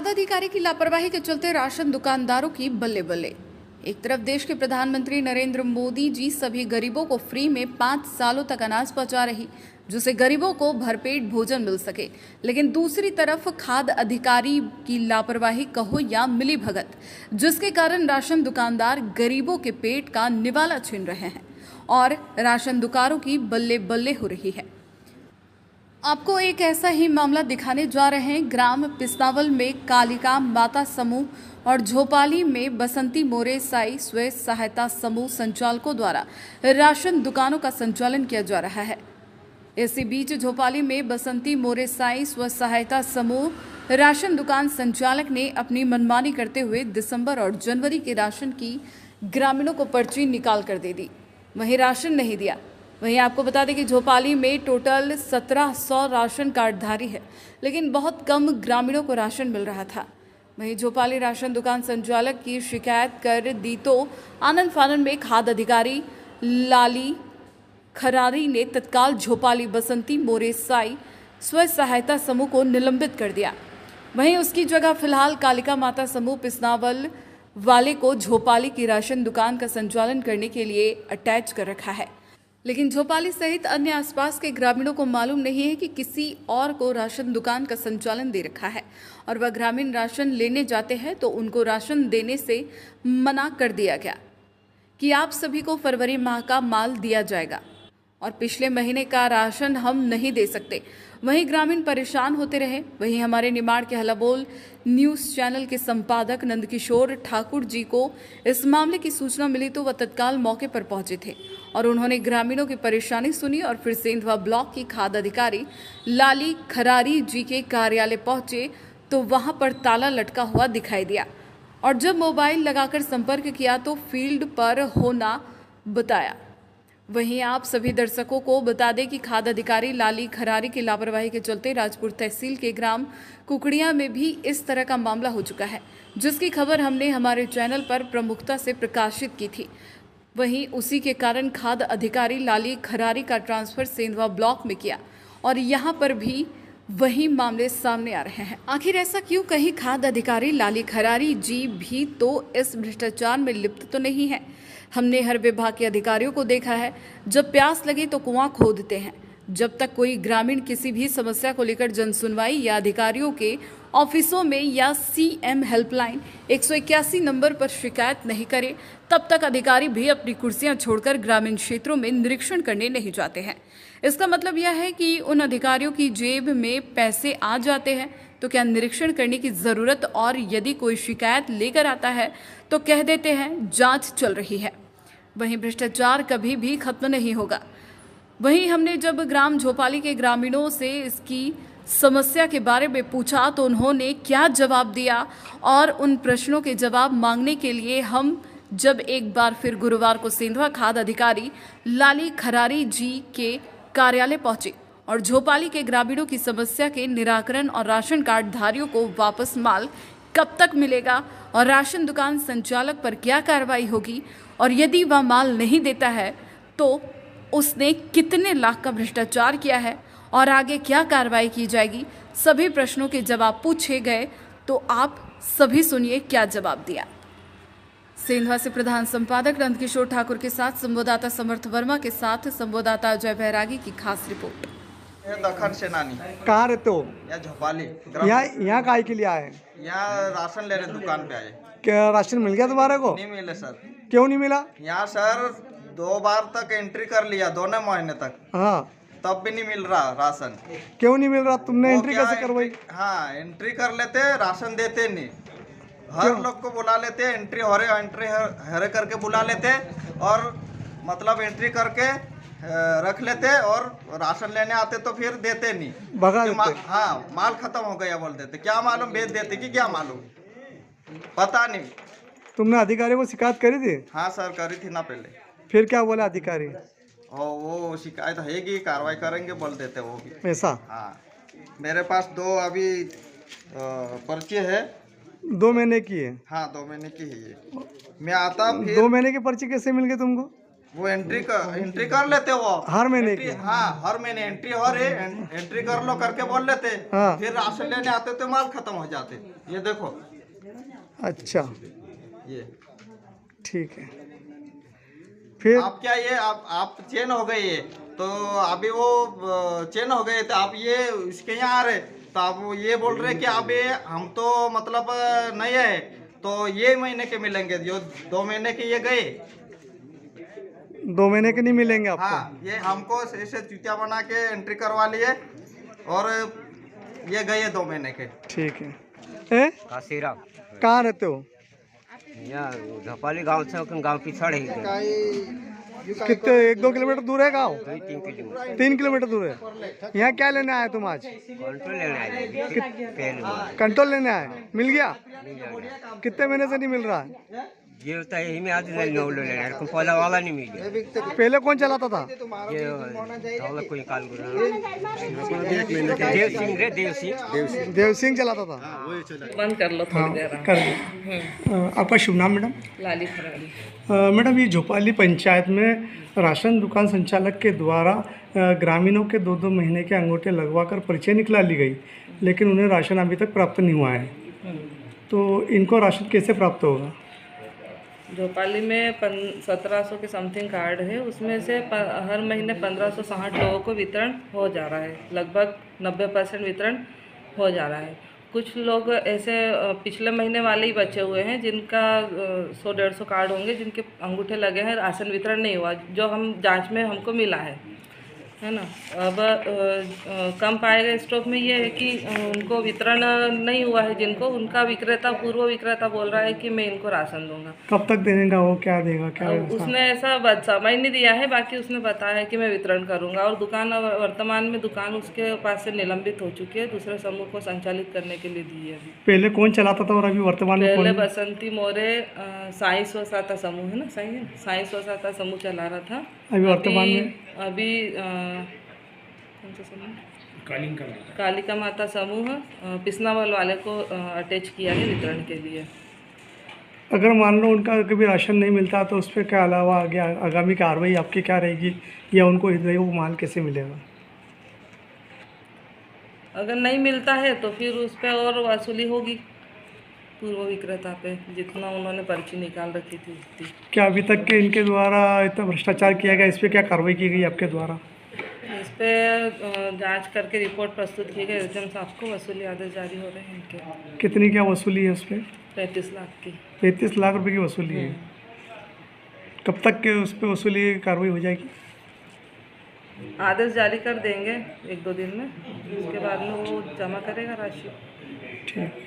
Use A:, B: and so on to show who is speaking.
A: खाद्य अधिकारी की लापरवाही के चलते राशन दुकानदारों की बल्ले बल्ले। एक तरफ देश के प्रधानमंत्री नरेंद्र मोदी जी सभी गरीबों को फ्री में 5 सालों तक अनाज पहुंचा रही, जिससे गरीबों को भरपेट भोजन मिल सके, लेकिन दूसरी तरफ खाद्य अधिकारी की लापरवाही कहो या मिली भगत, जिसके कारण राशन दुकानदार गरीबों के पेट का निवाला छीन रहे हैं और राशन दुकानों की बल्ले बल्ले हो रही है। आपको एक ऐसा ही मामला दिखाने जा रहे हैं। ग्राम पिस्तावल में कालिका माता समूह और झोपाली में बसंती मोरे साई स्वयं सहायता समूह संचालकों द्वारा राशन दुकानों का संचालन किया जा रहा है। इसी बीच झोपाली में बसंती मोरे साई स्व सहायता समूह राशन दुकान संचालक ने अपनी मनमानी करते हुए दिसंबर और जनवरी के राशन की ग्रामीणों को पर्ची निकाल कर दे दी, वहीं राशन नहीं दिया। वहीं आपको बता दें कि झोपाली में टोटल 1700 राशन कार्डधारी है, लेकिन बहुत कम ग्रामीणों को राशन मिल रहा था। वहीं झोपाली राशन दुकान संचालक की शिकायत कर दी तो आनंद फानन में खाद्य अधिकारी लाली खरारी ने तत्काल झोपाली बसंती मोरे साई स्व सहायता समूह को निलंबित कर दिया। वहीं उसकी जगह फिलहाल कालिका माता समूह पिस्नावल वाले को झोपाली की राशन दुकान का संचालन करने के लिए अटैच कर रखा है, लेकिन झोपाली सहित अन्य आसपास के ग्रामीणों को मालूम नहीं है कि किसी और को राशन दुकान का संचालन दे रखा है और वह ग्रामीण राशन लेने जाते हैं तो उनको राशन देने से मना कर दिया गया कि आप सभी को फरवरी माह का माल दिया जाएगा और पिछले महीने का राशन हम नहीं दे सकते। वहीं ग्रामीण परेशान होते रहे। वहीं हमारे निमाड़ के हलाबोल न्यूज़ चैनल के संपादक नंदकिशोर ठाकुर जी को इस मामले की सूचना मिली तो वह तत्काल मौके पर पहुंचे थे और उन्होंने ग्रामीणों की परेशानी सुनी और फिर सेंधवा ब्लॉक की खाद्य अधिकारी लाली खरारी जी के कार्यालय पहुंचे तो वहां पर ताला लटका हुआ दिखाई दिया और जब मोबाइल लगाकर संपर्क किया तो फील्ड पर होना बताया। वहीं आप सभी दर्शकों को बता दें कि खाद्य अधिकारी लाली खरारी की लापरवाही के चलते राजपुर तहसील के ग्राम कुकड़िया में भी इस तरह का मामला हो चुका है, जिसकी खबर हमने हमारे चैनल पर प्रमुखता से प्रकाशित की थी। वहीं उसी के कारण खाद्य अधिकारी लाली खरारी का ट्रांसफर सेंधवा ब्लॉक में किया और यहां पर भी वही मामले सामने आ रहे हैं। आखिर ऐसा क्यों? कहीं खाद्य अधिकारी लाली खरारी जी भी तो इस भ्रष्टाचार में लिप्त तो नहीं है? हमने हर विभाग के अधिकारियों को देखा है, जब प्यास लगे तो कुआं खोदते हैं। जब तक कोई ग्रामीण किसी भी समस्या को लेकर जनसुनवाई या अधिकारियों के ऑफिसों में या सीएम हेल्पलाइन 181 नंबर पर शिकायत नहीं करे, तब तक अधिकारी भी अपनी कुर्सियां छोड़कर ग्रामीण क्षेत्रों में निरीक्षण करने नहीं जाते हैं। इसका मतलब यह है कि उन अधिकारियों की जेब में पैसे आ जाते हैं तो क्या निरीक्षण करने की जरूरत, और यदि कोई शिकायत लेकर आता है तो कह देते हैं जांच चल रही है। वहीं भ्रष्टाचार कभी भी खत्म नहीं होगा। वहीं हमने जब ग्राम झोपाली के ग्रामीणों से इसकी समस्या के बारे में पूछा तो उन्होंने क्या जवाब दिया, और उन प्रश्नों के जवाब मांगने के लिए हम जब एक बार फिर गुरुवार को सेंधवा खाद्य अधिकारी लाली खरारी जी के कार्यालय पहुंचे और झोपाली के ग्रामीणों की समस्या के निराकरण और राशन कार्ड धारियों को वापस माल कब तक मिलेगा और राशन दुकान संचालक पर क्या कार्रवाई होगी, और यदि वह माल नहीं देता है तो उसने कितने लाख का भ्रष्टाचार किया है और आगे क्या कार्रवाई की जाएगी, सभी प्रश्नों के जवाब पूछे गए। तो आप सभी सुनिए क्या जवाब दिया। सेंधवा से प्रधान संपादक नंदकिशोर ठाकुर के साथ संवाददाता समर्थ वर्मा के साथ संवाददाता अजय बैरागी की खास रिपोर्ट।
B: दखन सेनानी।
C: कहाँ रहते हो?
B: या झोपाली।
C: यहाँ काहे के लिए आए?
B: यहाँ राशन लेने दुकान पे आए।
C: क्या राशन मिल गया तुम्हारे को?
B: नहीं मिले सर।
C: क्यों नहीं मिला?
B: यहाँ सर 2 बार तक एंट्री कर लिया, दोनों महीने तक,
C: हाँ,
B: तब भी नहीं मिल रहा राशन।
C: क्यों नहीं मिल रहा? तुमने
B: वो
C: एंट्री
B: क्या
C: कैसे करवाई?
B: हाँ, एंट्री कर लेते, राशन देते नहीं। हर लोग को बुला लेते, एंट्री हरे करके बुला लेते और मतलब एंट्री करके रख लेते और राशन लेने आते तो फिर देते नहीं,
C: भगा देते।
B: हाँ, माल खत्म हो गया बोल देते। क्या मालूम बेच देते कि क्या मालूम, पता नहीं।
C: तुमने अधिकारी को शिकायत करी थी?
B: हाँ सर, करी थी ना पहले।
C: फिर क्या बोला अधिकारी?
B: वो शिकायत हैगी, कार्रवाई करेंगे बोल देते वो भी।
C: ऐसा?
B: हाँ, मेरे पास 2 अभी पर्ची है।
C: 2 महीने की है?
B: हाँ, 2 महीने की है ये। मैं आता फिर
C: 2 महीने की पर्ची कैसे मिल गई तुमको?
B: वो एंट्री कर लेते वो
C: हर महीने की?
B: हाँ, हर महीने एंट्री हो रही, एंट्री कर लो करके बोल लेते।
C: हाँ।
B: फिर राशन लेने आते तो माल खत्म हो जाते। ये देखो,
C: अच्छा,
B: ये
C: ठीक है। फिर
B: आप क्या ये आप चेन हो गए ये, तो अभी वो चेन हो गए, तो आप ये इसके यहाँ आ रहे, तो आप वो ये बोल रहे कि अब ये हम तो मतलब नहीं है, तो ये महीने के मिलेंगे, जो 2 महीने के ये गए।
C: 2 महीने के नहीं मिलेंगे आपको?
B: हाँ, ये हमको ऐसे चुतिया बना के एंट्री करवा लिए और ये गए 2 महीने के।
C: ठीक है।
D: काशीराम
C: कहाँ रहते हो?
D: यहाँ झोपाली गांव से गांव पिछड़ ही
C: कितने 1-2 किलोमीटर दूर है गाँव?
D: 3 किलोमीटर
C: 3 किलोमीटर दूर है। यहाँ क्या लेने आए तुम आज?
D: कंट्रोल लेने आए पहले बार।
C: कंट्रोल लेने आए, मिल गया?
D: नहीं जाना।
C: कितने महीने से नहीं मिल रहा है?
D: ये होता है यही में आज नहीं नौ लेने आए, लेकिन पहला वाला नहीं मिला।
C: पहले कौन चलाता था?
D: ये वाला कोई काल देव सिंह रे देव सिंह
C: देव सिंह चलाता था।
E: बंद कर लो थोड़ी देर।
C: कर दो। आपका शुभ नाम मैडम?
E: लाली फरारी।
C: मैडम, ये झोपाली पंचायत में राशन दुकान संचालक के द्वारा ग्रामीणों के 2-2 महीने के अंगूठे लगवाकर पर्चियाँ निकला ली गई, लेकिन उन्हें राशन अभी तक प्राप्त नहीं हुआ है। तो इनको राशन कैसे प्राप्त होगा?
E: झोपाली में 1700 के समथिंग कार्ड है, उसमें से हर महीने 1560 लोगों को वितरण हो जा रहा है। लगभग 90% वितरण हो जा रहा है। कुछ लोग ऐसे पिछले महीने वाले ही बचे हुए हैं जिनका 100-150 कार्ड होंगे, जिनके अंगूठे लगे हैं, राशन वितरण नहीं हुआ, जो हम जांच में हमको मिला है ना। अब कम पाएगा स्टॉक में ये है कि उनको वितरण नहीं हुआ है, जिनको उनका विक्रेता पूर्व विक्रेता बोल रहा है कि मैं इनको राशन दूंगा।
C: कब तक देगा वो? क्या देगा? क्या
E: उसने ऐसा समय नहीं दिया है, बाकी उसने बताया है कि मैं वितरण करूंगा। और दुकान वर्तमान में दुकान उसके पास से निलंबित हो चुकी है, दूसरे समूह को संचालित करने के लिए दी है।
C: पहले कौन चलाता था और अभी वर्तमान में
E: पहले
C: कौन?
E: बसंती मोरे साई स्वसाता समूह है ना, सही है, साई स्वसाता समूह चला रहा था।
C: अभी वर्तमान में
E: अभी कौन सा समूह? कालिका माता समूह पिसनावल वाले को अटैच किया है वितरण के लिए।
C: अगर मान लो उनका कभी राशन नहीं मिलता तो उस पर क्या अलावा आगे आगामी कार्रवाई आपकी क्या रहेगी, या उनको वो माल कैसे मिलेगा?
E: अगर नहीं मिलता है तो फिर उस पर और वसूली होगी पूर्व विक्रेता पे, जितना उन्होंने पर्ची निकाल रखी थी उतनी।
C: क्या अभी तक के इनके द्वारा इतना भ्रष्टाचार किया गया, इस पर क्या कार्रवाई की गई आपके द्वारा?
E: इस पे जांच करके रिपोर्ट प्रस्तुत की गई। एसडीएम साहब को वसूली आदेश जारी हो रहे हैं इनके।
C: कितनी क्या वसूली है उस पर?
E: 35 लाख की।
C: 35 लाख रुपए की वसूली है। कब तक के उस पर वसूली कार्रवाई हो जाएगी?
E: आदेश जारी कर देंगे 1-2 दिन में, उसके बाद में वो जमा करेगा राशि।
C: ठीक।